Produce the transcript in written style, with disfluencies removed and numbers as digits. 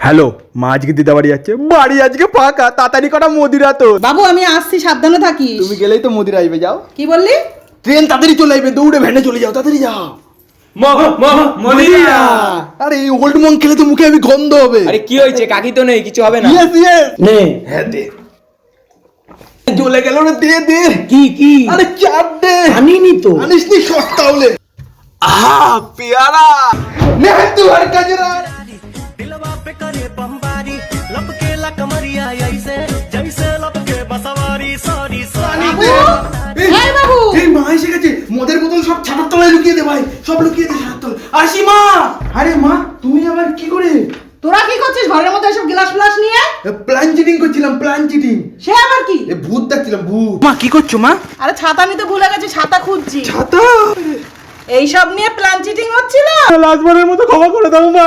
Hello, মা আজকে দিদা বাড়ি যাচ্ছে। বাড়ি আজকে ফাঁকা, তাড়াতাড়ি করা মদিরা তো। বাবু আমি আসছি, সাবধানে থাকিস। তুমি গেলেই তো মদিরা আইবে, যাও। কি বললি? ট্রেন তাড়াতাড়ি চলে আইবে, দৌড়ে ভ্যানে চলে যাও, তাড়াতাড়ি যাও। মদিরা। আরে এই ওল্ড মং খেলে তো মুখে আমি গন্ধ হবে। আরে কি হয়েছে? কাকি তো নেই, কিছু হবে না। ইয়েস ইয়েস নে। হ্যাঁ দে। চলে গেল রে, দে দে। কি আরে চাপ দে। আনিনি তো। আনিস নি শর্ট তাহলে। আহা পেয়ারা নে তু আর কাজরা। दिलवा पे करे बमबारी लपके ला कमरिया ऐसे जैसे लपके बसवारी सॉरी सॉरी এই বাবু, এই মা এসে গেছে। মদের বোতল সব ছাতার তলায় লুকিয়ে দে ভাই, সব লুকিয়ে দে ছাতার তলায়। আসি মা। আরে মা তুমি আবার কি করে? তোরা কি করছিস ঘরের মধ্যে এসব গ্লাস ফ্লাস নিয়ে? প্ল্যান চিটিং করছিলাম, প্ল্যান চিটিং। সে আবার কি? এ ভূত দেখছিলাম, ভূত। মা কি করছো মা? আরে ছাতা নিতে ভুলে গেছি, ছাতা খুঁজছি। ছাতা? এইসব নিয়ে প্ল্যান চিটিং হচ্ছিল। লাস্টবারের মতো ক্ষমা করে দাও মা।